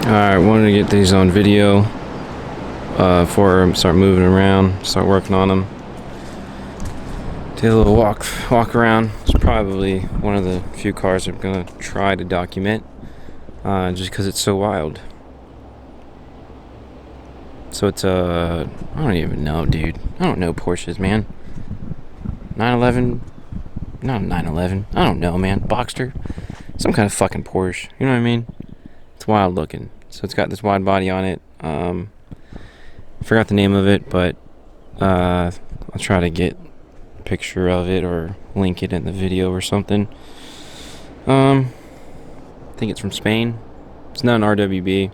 Alright, wanted to get these on video before I start moving around, start working on them. Take a little walk around. It's probably one of the few cars I'm gonna try to document, just because it's so wild. So it's I don't even know, dude. I don't know Porsches, man. 911, not 911. I don't know, man. Boxster, some kind of fucking Porsche. You know what I mean? It's wild looking. So it's got this wide body on it. Forgot the name of it, but I'll try to get a picture of it or link it in the video or something. I think it's from Spain. It's not an RWB.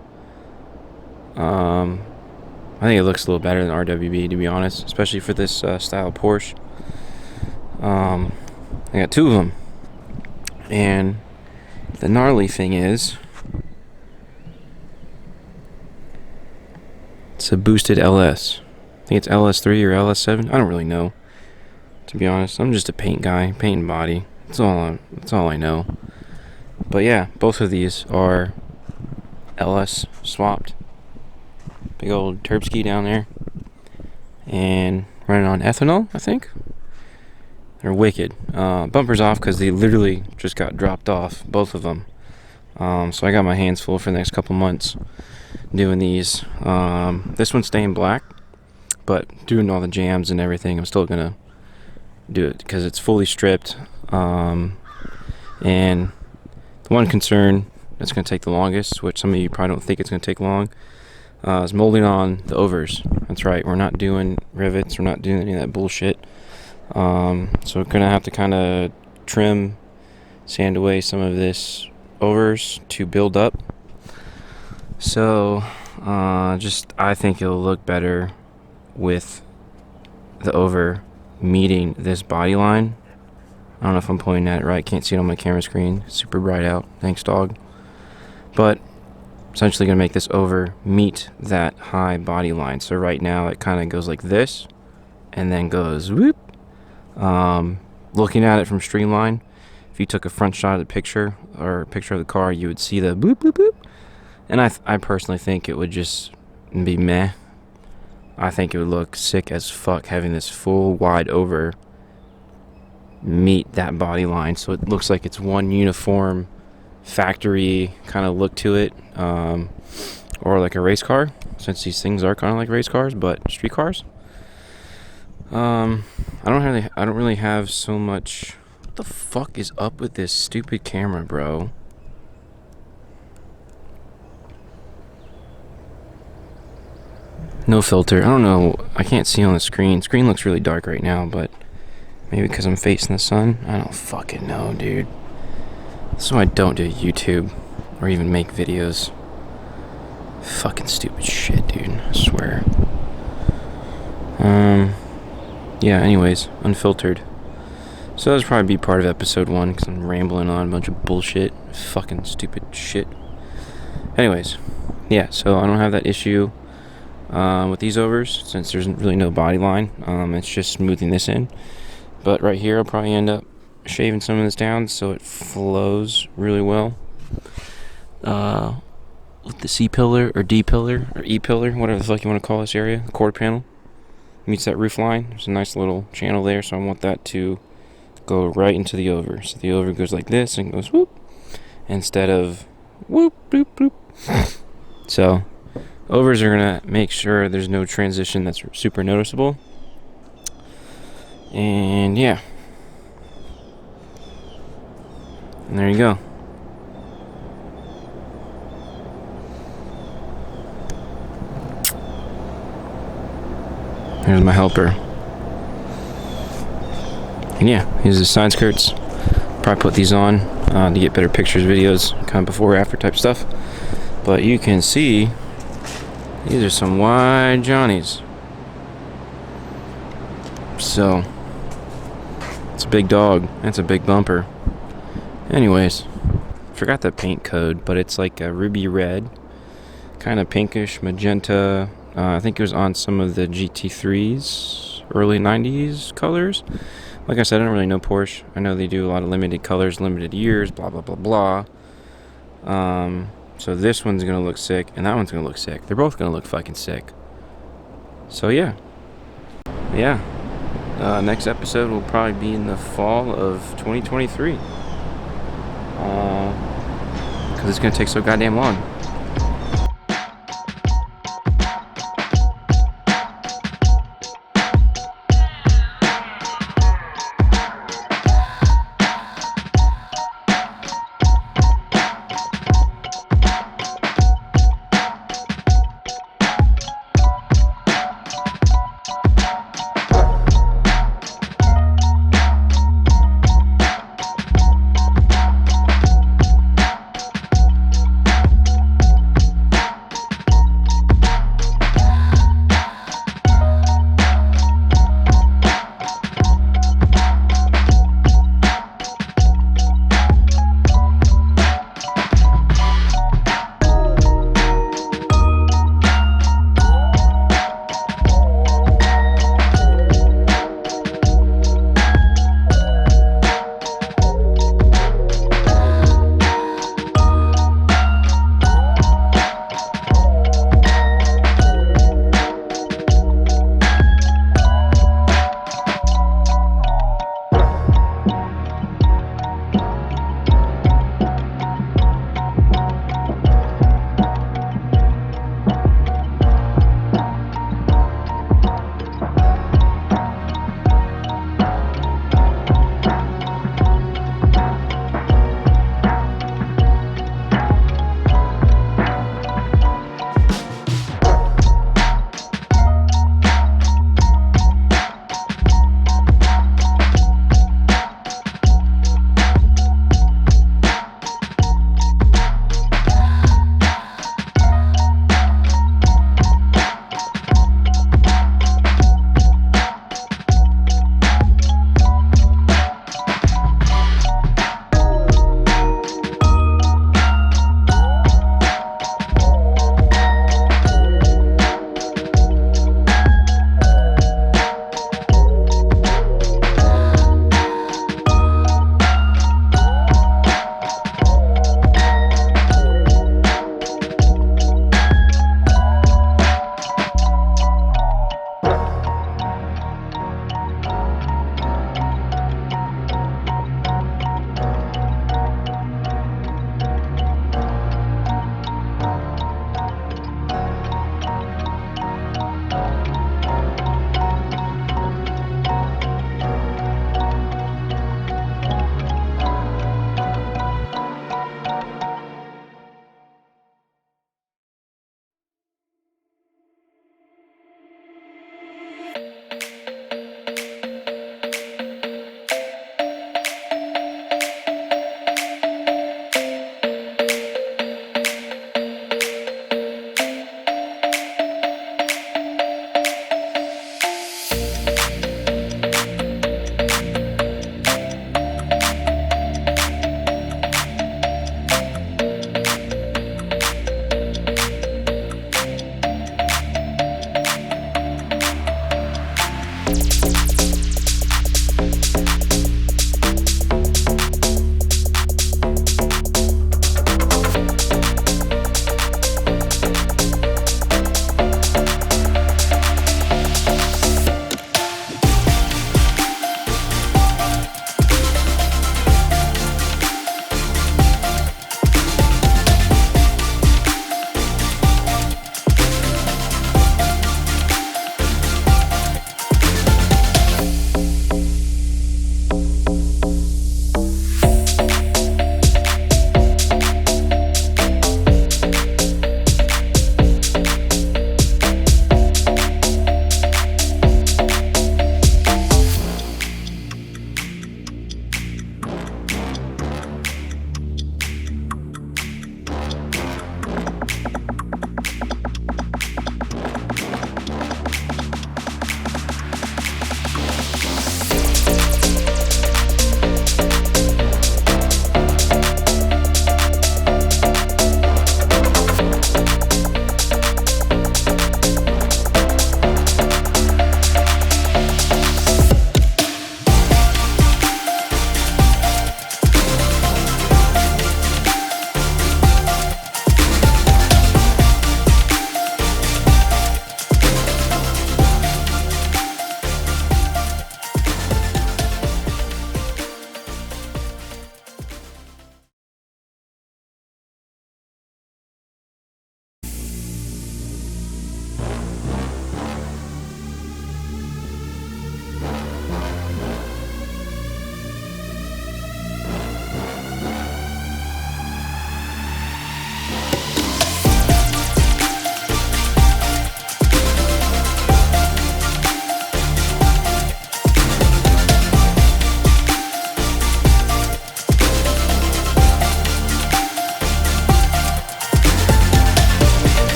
I think it looks a little better than RWB, to be honest, especially for this style of Porsche. I got two of them, and the gnarly thing is, it's a boosted LS. I think it's LS3 or LS7. I don't really know, to be honest. I'm just a paint guy, paint and body. That's all I know. But yeah, both of these are LS swapped. Big old Turbski down there, and running on ethanol, I think. They're wicked. Bumpers off because they literally just got dropped off, both of them. So I got my hands full for the next couple months doing these. This one's staying black, but doing all the jams and everything, I'm still gonna do it because it's fully stripped. And the one concern that's gonna take the longest, which some of you probably don't think it's gonna take long, is molding on the overs. That's right, we're not doing rivets, we're not doing any of that bullshit. So we're gonna have to kind of trim, sand away some of this overs to build up. So I think it'll look better with the over meeting this body line. I don't know if I'm pointing at it right, can't see it on my camera screen, super bright out, thanks dog. But essentially gonna make this over meet that high body line. So right now it kind of goes like this and then goes whoop. Looking at it from Streamline, if you took a front shot of the picture or a picture of the car, you would see the boop boop boop. And I personally think it would just be meh. I think it would look sick as fuck having this full wide over meet that body line, so it looks like it's one uniform factory kind of look to it, or like a race car, since these things are kind of like race cars but street cars. I don't really have so much. What the fuck is up with this stupid camera, bro? No filter. I don't know. I can't see on the screen. Screen looks really dark right now, but maybe because I'm facing the sun. I don't fucking know, dude. So I don't do YouTube or even make videos. Fucking stupid shit, dude. I swear. Yeah, anyways, unfiltered. So that'll probably be part of episode 1 because I'm rambling on a bunch of bullshit. Fucking stupid shit. Anyways, yeah, so I don't have that issue with these overs since there's really no body line. It's just smoothing this in. But right here, I'll probably end up shaving some of this down so it flows really well. With the C-pillar or D-pillar or E-pillar, whatever the fuck you want to call this area, the quarter panel meets that roof line. There's a nice little channel there, so I want that to go right into the over. So the over goes like this and goes whoop instead of whoop bloop bloop. So overs are gonna make sure there's no transition that's super noticeable. And yeah, and there you go. Here's my helper. And yeah, here's the side skirts. Probably put these on to get better pictures, videos, kind of before, after type stuff. But you can see these are some wide Johnnies. So it's a big dog. That's a big bumper. Anyways, forgot the paint code, but it's like a ruby red, kind of pinkish magenta. I think it was on some of the GT3s, early 90s colors. Like I said, I don't really know Porsche. I know they do a lot of limited colors, limited years, blah, blah, blah, blah. So this one's gonna look sick, and that one's gonna look sick. They're both gonna look fucking sick. So yeah. Yeah. Next episode will probably be in the fall of 2023. Because it's gonna take so goddamn long.